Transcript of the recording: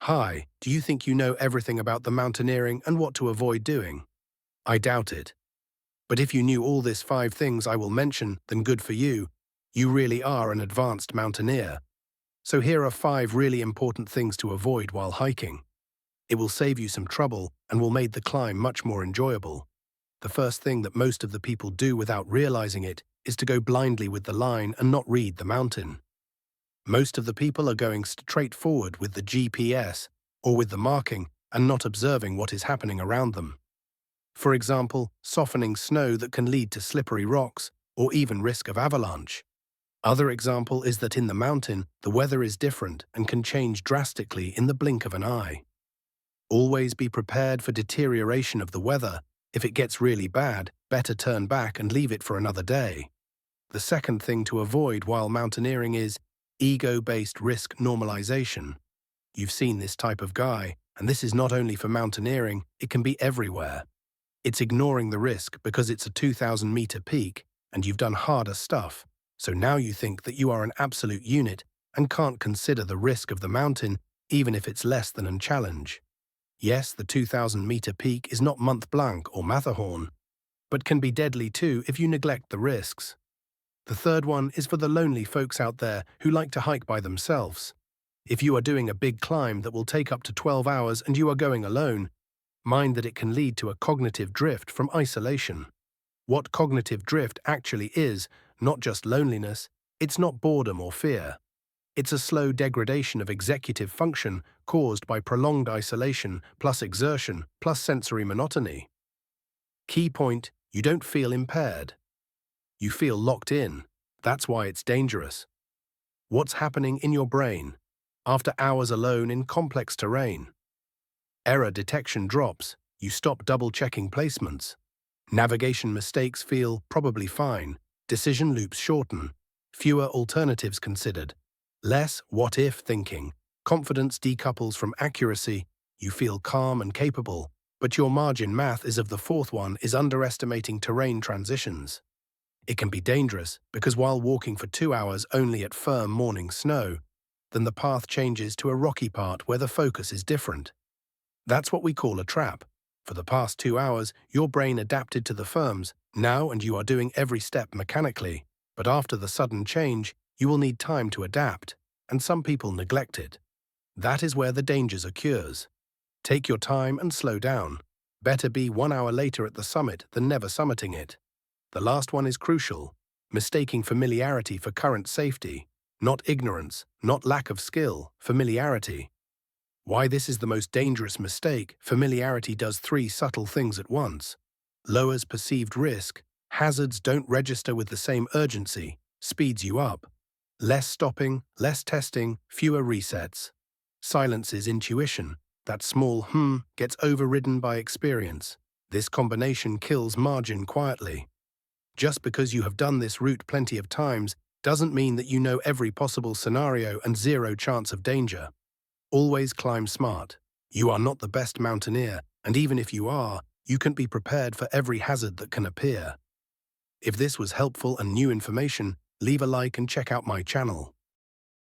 Hi, do you think you know everything about the mountaineering and what to avoid doing? I doubt it. But if you knew all these 5 things I will mention, then good for you. You really are an advanced mountaineer. So here are 5 really important things to avoid while hiking. It will save you some trouble and will make the climb much more enjoyable. The first thing that most of the people do without realizing it is to go blindly with the line and not read the mountain. Most of the people are going straight forward with the GPS or with the marking and not observing what is happening around them. For example, softening snow that can lead to slippery rocks or even risk of avalanche. Other example is that in the mountain, the weather is different and can change drastically in the blink of an eye. Always be prepared for deterioration of the weather. If it gets really bad, better turn back and leave it for another day. The second thing to avoid while mountaineering is ego-based risk normalization. You've seen this type of guy, and this is not only for mountaineering, it can be everywhere. It's ignoring the risk because it's a 2,000-meter peak and you've done harder stuff, so now you think that you are an absolute unit and can't consider the risk of the mountain even if it's less than a challenge. Yes, the 2,000-meter peak is not Mont Blanc or Matterhorn, but can be deadly too if you neglect the risks. The third one is for the lonely folks out there who like to hike by themselves. If you are doing a big climb that will take up to 12 hours and you are going alone, mind that it can lead to a cognitive drift from isolation. What cognitive drift actually is, not just loneliness, it's not boredom or fear. It's a slow degradation of executive function caused by prolonged isolation plus exertion plus sensory monotony. Key point, you don't feel impaired. You feel locked in. That's why it's dangerous. What's happening in your brain after hours alone in complex terrain? Error detection drops. You stop double-checking placements. Navigation mistakes feel probably fine. Decision loops shorten. Fewer alternatives considered. Less what-if thinking. Confidence decouples from accuracy. You feel calm and capable, but your margin math is of the fourth one is underestimating terrain transitions. It can be dangerous because while walking for 2 hours only at firm morning snow, then the path changes to a rocky part where the focus is different. That's what we call a trap. For the past 2 hours, your brain adapted to the firms now and you are doing every step mechanically, but after the sudden change, you will need time to adapt, and some people neglect it. That is where the dangers occurs. Take your time and slow down. Better be 1 hour later at the summit than never summiting it. The last one is crucial, mistaking familiarity for current safety, not ignorance, not lack of skill, familiarity. Why this is the most dangerous mistake, familiarity does 3 subtle things at once. Lowers perceived risk, hazards don't register with the same urgency, speeds you up. Less stopping, less testing, fewer resets. Silences intuition, that small gets overridden by experience. This combination kills margin quietly. Just because you have done this route plenty of times doesn't mean that you know every possible scenario and zero chance of danger. Always climb smart. You are not the best mountaineer, and even if you are, you can be prepared for every hazard that can appear. If this was helpful and new information, leave a like and check out my channel.